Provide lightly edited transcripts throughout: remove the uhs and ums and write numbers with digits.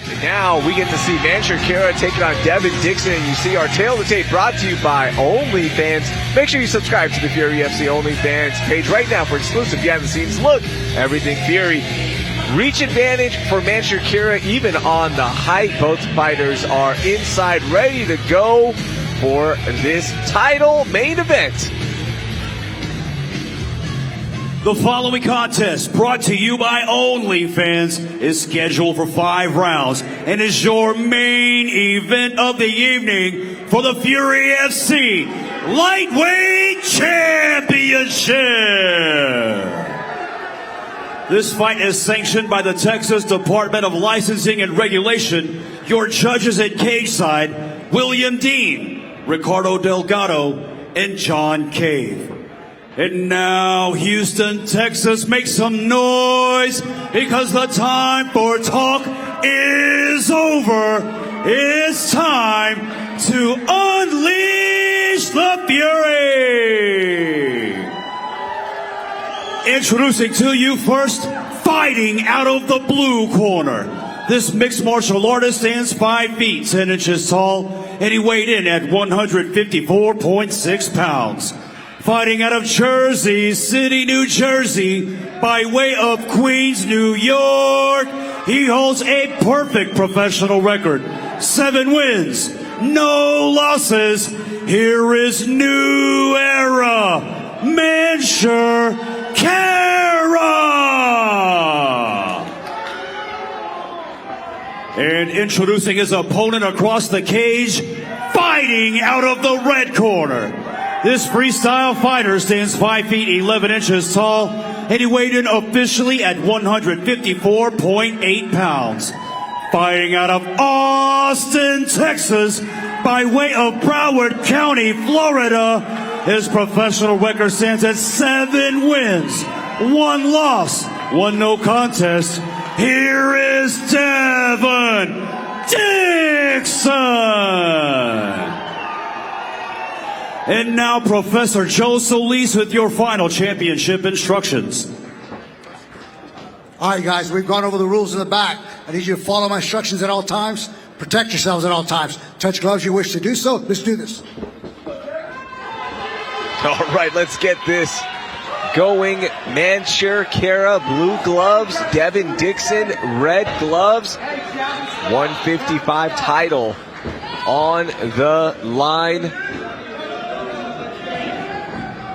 And now we get to see Mansher Khera taking on Devon Dixon. You see our tail of the tape brought to you by OnlyFans. Make sure you subscribe to the Fury FC OnlyFans page right now for exclusive behind-the-scenes look. Everything Fury. Reach advantage for Mansher Khera even on the height. Both fighters are inside, ready to go for this title main event. The following contest, brought to you by OnlyFans, is scheduled for 5 rounds and is your main event of the evening for the Fury FC Lightweight Championship. This fight is sanctioned by the Texas Department of Licensing and Regulation. Your judges at cage side, William Dean, Ricardo Delgado, and John Cave. And now, Houston, Texas, make some noise because the time for talk is over. It's time to unleash the Fury. Introducing to you first, fighting out of the blue corner. This mixed martial artist stands 5 feet 10 inches tall, and he weighed in at 154.6 pounds. Fighting out of Jersey City, New Jersey, by way of Queens, New York, he holds a perfect professional record. 7 wins, no losses. Here is new era, Mansher Khera. And introducing his opponent across the cage, fighting out of the red corner. This freestyle fighter stands 5 feet 11 inches tall, and he weighed in officially at 154.8 pounds. Fighting out of Austin, Texas, by way of Broward County, Florida, his professional record stands at 7 wins, 1 loss, 1 no contest. Here is Devon Dixon. And now, Professor Joe Solis with your final championship instructions. All right, guys, we've gone over the rules in the back. I need you to follow my instructions at all times. Protect yourselves at all times. Touch gloves you wish to do so. Let's do this. All right, let's get this going. Mansher Khera, blue gloves. Devon Dixon, red gloves. 155 title on the line.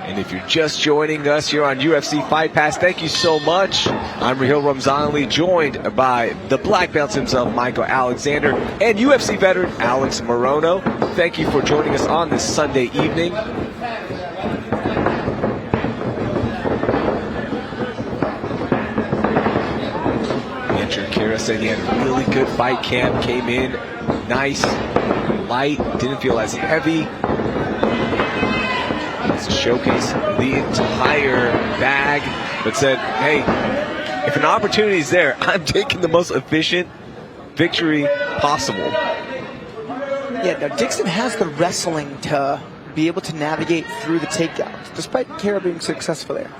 And if you're just joining us here on UFC Fight Pass, thank you so much. I'm Rahil Ramzanli, joined by the black belts himself, Michael Alexander, and UFC veteran Alex Morono. Thank you for joining us on this Sunday evening. Mansher Khera said he had a really good fight camp, came in nice, light, didn't feel as heavy. To showcase the entire bag, but said, hey, if an opportunity is there, I'm taking the most efficient victory possible. Yeah, now Dixon has the wrestling to be able to navigate through the takedowns, despite Khera being successful there.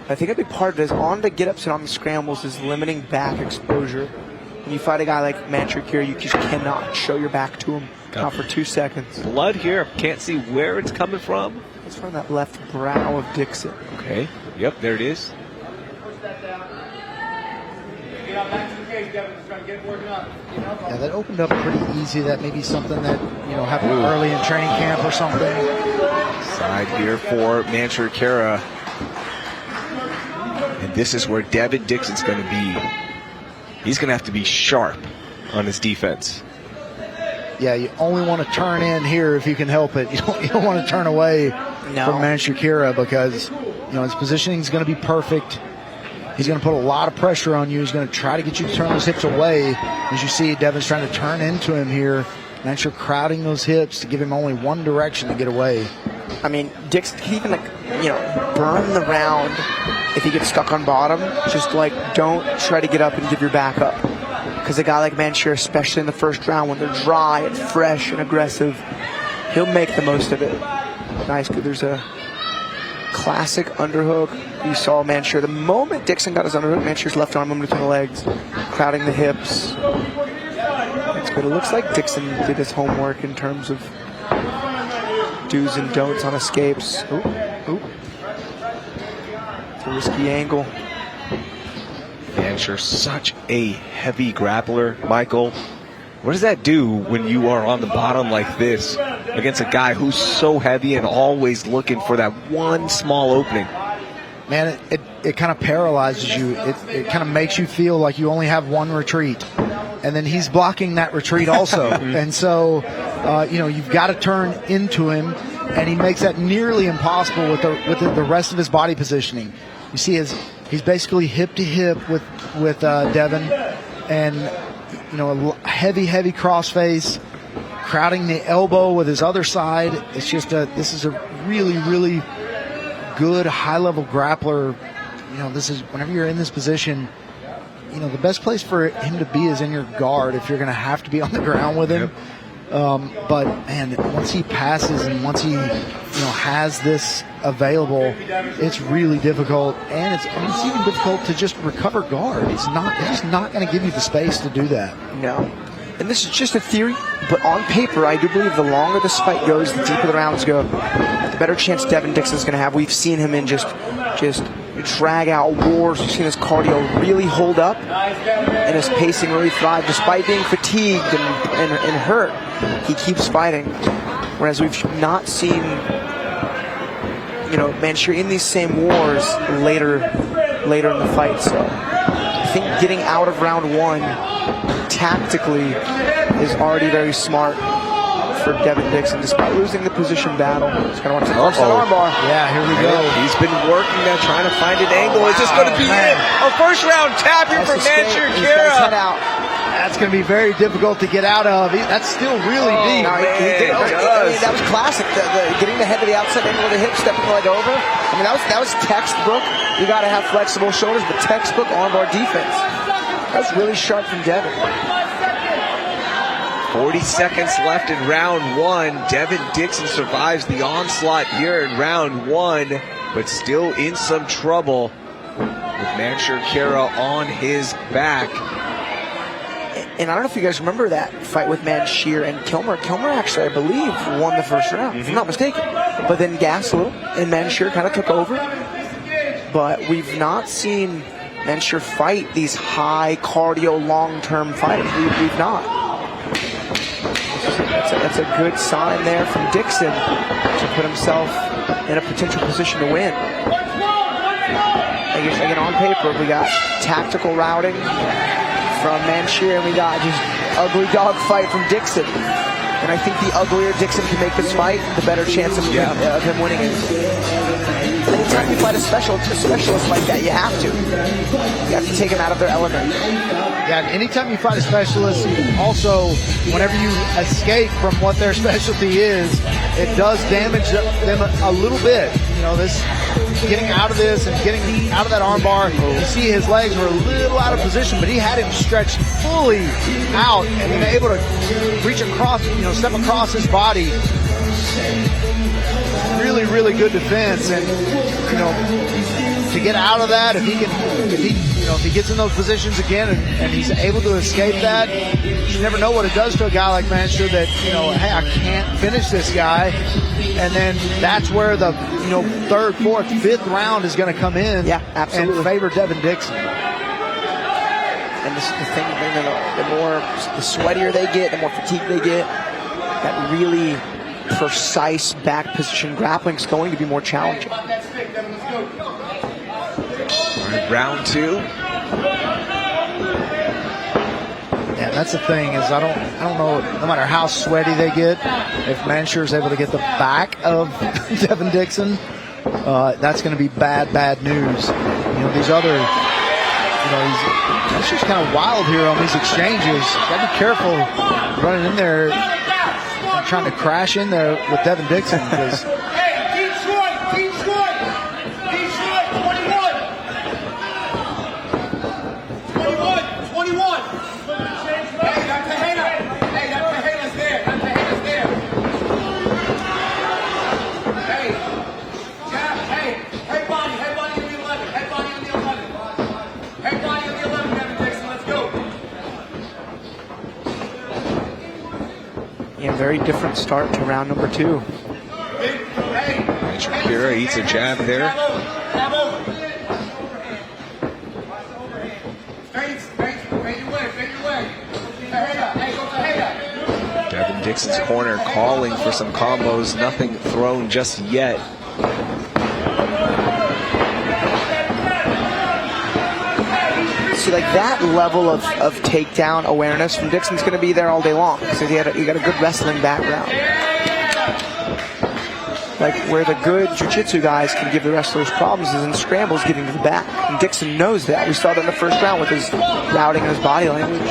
I think a big part of it is on the get-ups and on the scrambles is limiting back exposure. When you fight a guy like Mansher Khera, you just cannot show your back to him, not for 2 seconds. Blood here, can't see where it's coming from. It's from that left brow of Dixon. Okay, yep, there it is. Yeah, that opened up pretty easy. That may be something that, happened early in training camp or something. Side here for Mansher Khera. And this is where Devon Dixon's going to be. He's going to have to be sharp on his defense. Yeah, you only want to turn in here if you can help it. You don't want to turn away from Mansher Khera because, his positioning is going to be perfect. He's going to put a lot of pressure on you. He's going to try to get you to turn those hips away. As you see, Devon's trying to turn into him here. Mansher crowding those hips to give him only one direction to get away. I mean, Dixon can even, burn the round if he gets stuck on bottom. Just, don't try to get up and give your back up. Because a guy like Mansher, especially in the first round, when they're dry and fresh and aggressive, he'll make the most of it. Nice. There's a classic underhook. You saw Mansher. The moment Dixon got his underhook, Mansher's left arm moved between the legs, crowding the hips. but it looks like Dixon did his homework in terms of do's and don'ts on escapes. Ooh. It's a risky angle. Mansher, such a heavy grappler, Michael. What does that do when you are on the bottom like this against a guy who's so heavy and always looking for that one small opening? Man, it kind of paralyzes you. It kind of makes you feel like you only have one retreat. And then he's blocking that retreat also. And so, you've got to turn into him, and he makes that nearly impossible with the rest of his body positioning. You see he's basically hip to hip with Devon, and a heavy crossface, crowding the elbow with his other side. It's just this is a really, really good high-level grappler. This is, whenever you're in this position, the best place for him to be is in your guard if you're going to have to be on the ground with him. Yep. But man, once he passes and once he has this available, it's really difficult, and it's even difficult to just recover guard. It's just not going to give you the space to do that. No. And this is just a theory, but on paper, I do believe the longer this fight goes, the deeper the rounds go, the better chance Devon Dixon's going to have. We've seen him in just drag out wars. We've seen his cardio really hold up and his pacing really thrive. Despite being fatigued and hurt, he keeps fighting. Whereas we've not seen, Mansher in these same wars later in the fight. So I think getting out of round one tactically is already very smart for Devon Dixon, despite losing the position battle. He's going to want to force that armbar. Yeah, here we go. He's been working that, trying to find an angle. Is this going to be it? A first round tapping from Mansher Khera. That's going to be very difficult to get out of. That's still really deep. No, that was classic. Getting the head to the outside angle of the hip, stepping the leg over. I mean, that was textbook. You got to have flexible shoulders, but textbook armbar defense. That was really sharp from Devon. 40 seconds left in round one. Devon Dixon survives the onslaught here in round one, but still in some trouble with Mansher Khera on his back. And I don't know if you guys remember that fight with Mansher and Kilmer. Kilmer actually, I believe, won the first round, if I'm not mistaken. But then gassed a little, and Mansher kind of took over. But we've not seen Mansher fight these high cardio, long-term fighters. We've not. That's a good sign there from Dixon to put himself in a potential position to win. Again, on paper, we got tactical routing from Mansher, and we got just ugly dog fight from Dixon. And I think the uglier Dixon can make this fight, the better chance of him winning it. Anytime you fight a specialist like that, you have to. You have to take him out of their element. Yeah, anytime you fight a specialist, also, whenever you escape from what their specialty is, it does damage them a little bit. This getting out of this and getting out of that armbar, you see his legs were a little out of position, but he had him stretched fully out and then able to reach across, step across his body. Really, really good defense, and to get out of that, if he gets in those positions again and he's able to escape that, you never know what it does to a guy like Mansher that, hey, I can't finish this guy. And then that's where the, third, fourth, fifth round is going to come in and favor Devon Dixon. And this is the thing, the sweatier they get, the more fatigued they get, that really precise back position grappling is going to be more challenging. All right, round two. Yeah, that's the thing is I don't know, no matter how sweaty they get, if Mansher is able to get the back of Devon Dixon, that's going to be bad news. These other, that's just kind of wild here on these exchanges. Got to be careful running in there and trying to crash in there with Devon Dixon because. Yeah, very different start to round number 2. Mansher Khera eats a jab there. Devon Dixon's corner calling for some combos, nothing thrown just yet. See, like that level of takedown awareness from Dixon's going to be there all day long. So he got a good wrestling background. Like where the good jiu-jitsu guys can give the wrestlers problems is in scrambles getting to the back. And Dixon knows that. We saw that in the first round with his routing and his body language.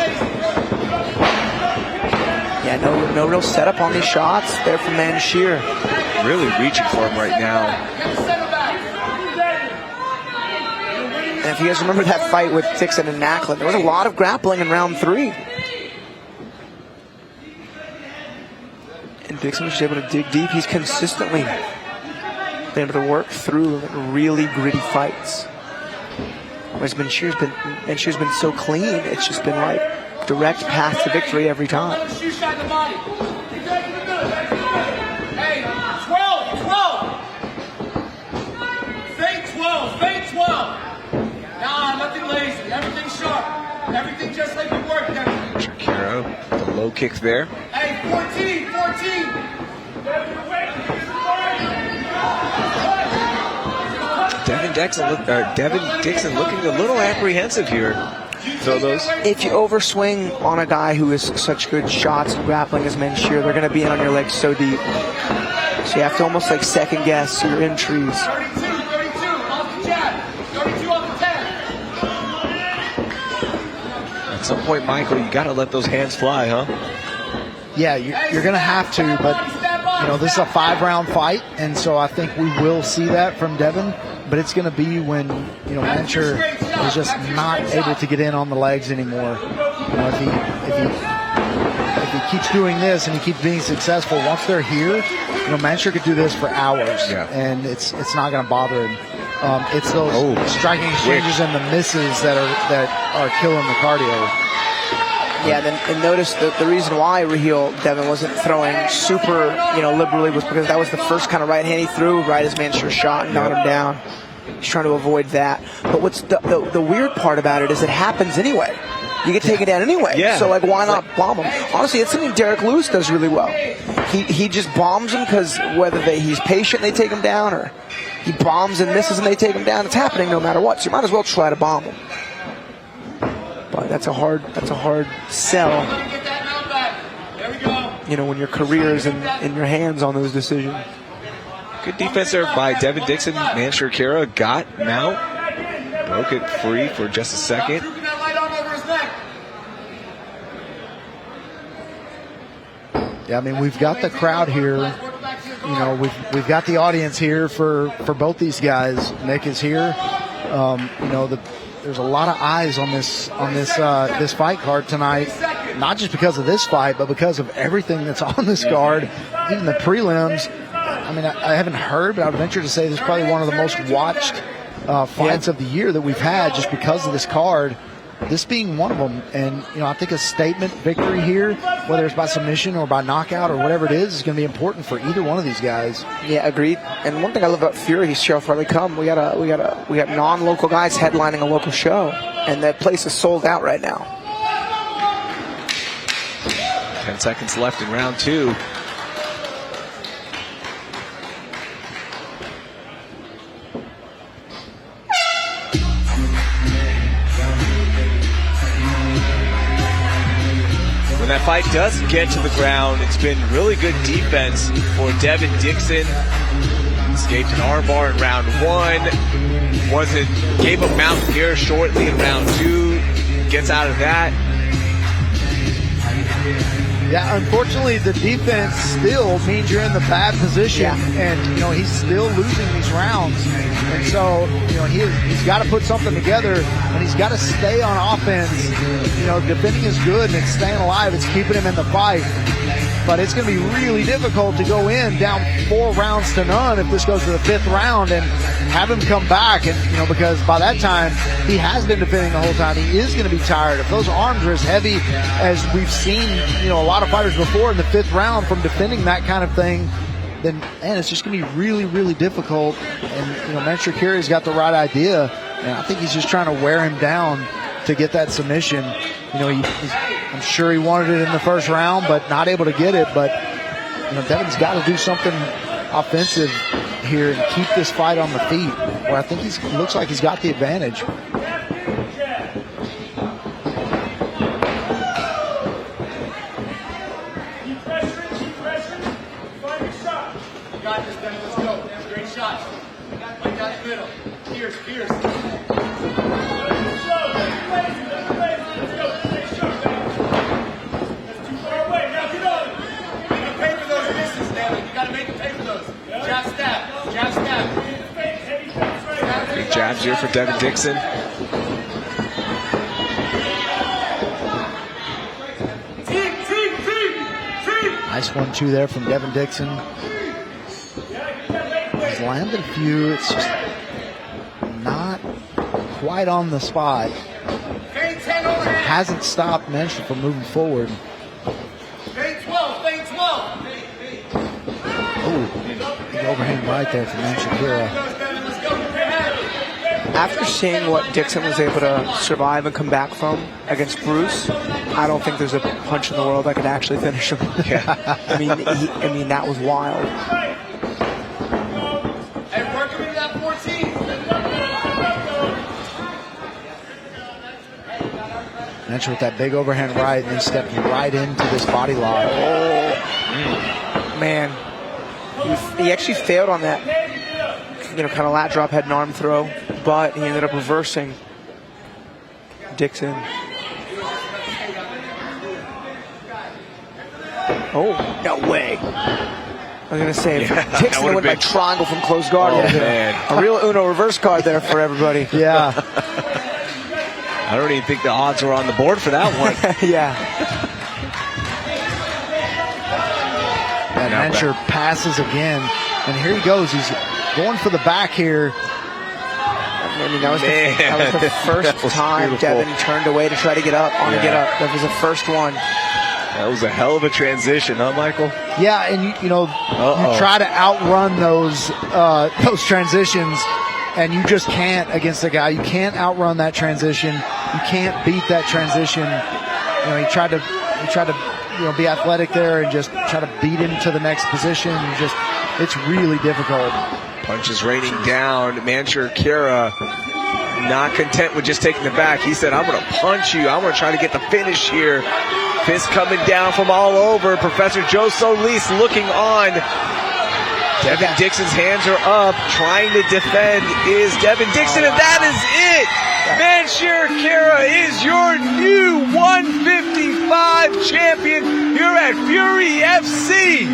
Yeah, no real setup on these shots there from Mansher. Really reaching for him right now. And if you guys remember that fight with Dixon and Macklin, there was a lot of grappling in round 3. And Dixon was able to dig deep. He's consistently been able to work through really gritty fights. Whereas Mansher's been so clean, it's just been like direct path to victory every time. Hey, 12. Fake 12. Nah, nothing lazy. Everything sharp. Everything just like it worked. Mansher Khera, the low kick there. Hey, 14. Devon Dixon looking a little apprehensive here. Throw those. If you overswing on a guy who is such good shots and grappling as Mansher, they're going to be in on your legs so deep. So you have to almost like second guess your entries. 32 off the jab. 32 off the 10. At some point, Michael, you got to let those hands fly, huh? Yeah, you're going to have to, but this is a 5-round fight, and so I think we will see that from Devon. But it's going to be when Mansher is just not able to get in on the legs anymore. If he keeps doing this and he keeps being successful, once they're here, Mansher could do this for hours, and it's not going to bother him. It's those striking exchanges and the misses that are killing the cardio. Yeah, and notice that the reason why Devon wasn't throwing super, liberally was because that was the first kind of right hand he threw right as Mansher shot and got him down. He's trying to avoid that. But what's the weird part about it is it happens anyway. You get taken down anyway. Yeah. So, why not bomb him? Honestly, it's something Derek Lewis does really well. He just bombs him because whether he's patient, they take him down, or he bombs and misses and they take him down. It's happening no matter what. So you might as well try to bomb him. But that's a hard sell. When your career is in your hands on those decisions. Good defense there by Devon Dixon. Mansher Khera got mount. Broke it free for just a second. Yeah, we've got the crowd here. We've got the audience here for both these guys. Nick is here. There's a lot of eyes on this fight card tonight, not just because of this fight, but because of everything that's on this card, even the prelims. I haven't heard, but I would venture to say this is probably one of the most watched fights of the year that we've had, just because of this card. This being one of them, and I think a statement victory here, whether it's by submission or by knockout or whatever it is going to be important for either one of these guys. Yeah, agreed. And one thing I love about Fury, show finally come. We got non-local guys headlining a local show, and that place is sold out right now. 10 seconds left in round 2. When that fight does get to the ground, it's been really good defense for Devon Dixon. Escaped an armbar in round 1. Gave up mount here shortly in round 2. Gets out of that. Yeah, unfortunately, the defense still means you're in the bad position, and he's still losing these rounds. And so, he's got to put something together, and he's got to stay on offense. Defending is good, and it's staying alive. It's keeping him in the fight. but it's going to be really difficult to go in down 4 rounds to none if this goes to the 5th round and have him come back. And, you know, because by that time, he has been defending the whole time. He is going to be tired. If those arms are as heavy as we've seen, you know, a lot of fighters before in the 5th round from defending that kind of thing, then, man, it's just going to be really, really difficult. And, you know, Mansher Khera's got the right idea. And I think he's just trying to wear him down to get that submission. You know, I'm sure he wanted it in the first round, but not able to get it. But, you know, Devon's got to do something offensive here and keep this fight on the feet, where I think he looks like he's got the advantage. Got this, Devon. Let's go. Great shot. Right down the middle. Pierce. Big jabs here for Devon Dixon. Nice 1-2 there from Devon Dixon. He's landed a few. It's just not quite on the spot. Hasn't stopped Mansher from moving forward. Oh, big overhand right there from Mansher Khera. After seeing what Dixon was able to survive and come back from against Bruce, I don't think there's a punch in the world that could actually finish him. Yeah. I mean, that was wild. Mansher with that big overhand right, and then stepped right into this body lock. Oh, man. He actually failed on that, you know, kind of lat drop, head and arm throw, but he ended up reversing Dixon. Oh, no way. I was going to say, if Dixon went by triangle from close guard. Oh, man. A real Uno reverse card there for everybody. Yeah. I don't even think the odds were on the board for that one. Yeah. And Mansher passes again. And here he goes. He's going for the back here. I mean, that was the first time beautiful. Devon turned away to try to get up on a get up. That was the first one. That was a hell of a transition, huh, Michael? Yeah, and you try to outrun those transitions, and you just can't against the guy. You can't outrun that transition. You can't beat that transition. You know, he tried to be athletic there and just try to beat him to the next position. It's really difficult. Punches raining down. Mansher Khera not content with just taking the back. He said, I'm going to punch you. I'm going to try to get the finish here. Fist coming down from all over. Professor Joe Solis looking on. Devon Dixon's hands are up, trying to defend is Devon Dixon, and that is it. Mansher Khera is your new 155 champion here at Fury FC.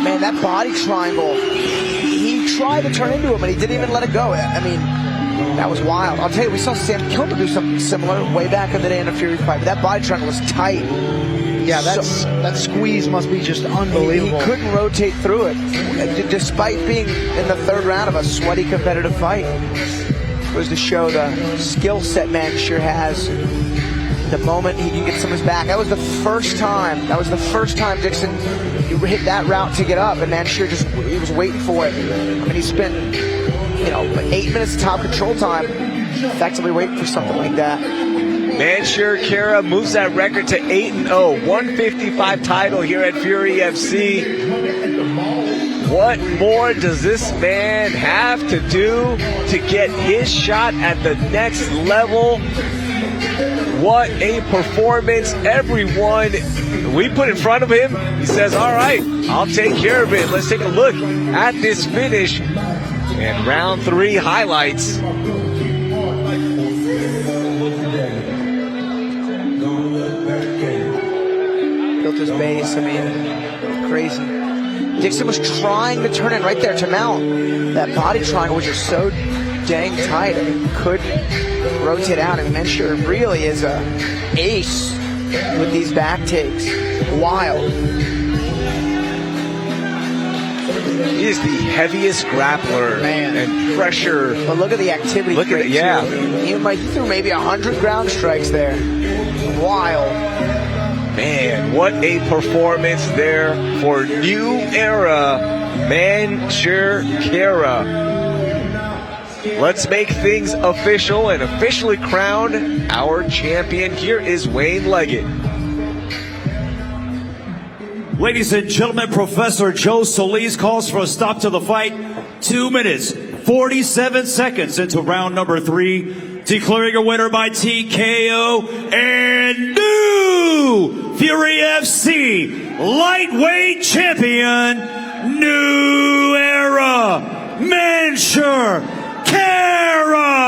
Man, that body triangle, he tried to turn into him, and he didn't even let it go. I mean, that was wild. I'll tell you, we saw Sam Kilmer do something similar way back in the day in a Fury fight, but that body triangle was tight. Yeah, that squeeze must be just unbelievable. He couldn't rotate through it, despite being in the third round of a sweaty competitive fight. It was to show the skill set Mansher has. The moment he can get some of his back. That was the first time Dixon hit that route to get up, and Mansher he was waiting for it. I mean, he spent 8 minutes of top control time effectively waiting for something like that. Mansher Khera moves that record to 8-0, 155 title here at Fury FC. What more does this man have to do to get his shot at the next level? What a performance. Everyone we put in front of him, he says, all right, I'll take care of it. Let's take a look at this finish and round 3 highlights. Built his base, I mean, crazy. Dixon was trying to turn it right there to mount. That body triangle was just so dang tight, I mean, couldn't rotate out. And Mansher really is a ace with these back takes. Wild. He is the heaviest grappler and pressure. But look at the activity. Look at it, yeah. He threw maybe 100 ground strikes there. Wild. Man, what a performance there for new era Mansher Khera. Let's make things official and officially crown our champion. Here is Wayne Leggett. Ladies and gentlemen, Professor Joe Solis calls for a stop to the fight. 2 minutes, 47 seconds into round number 3. Declaring a winner by TKO and new Fury FC lightweight champion, new era Mansher Khera.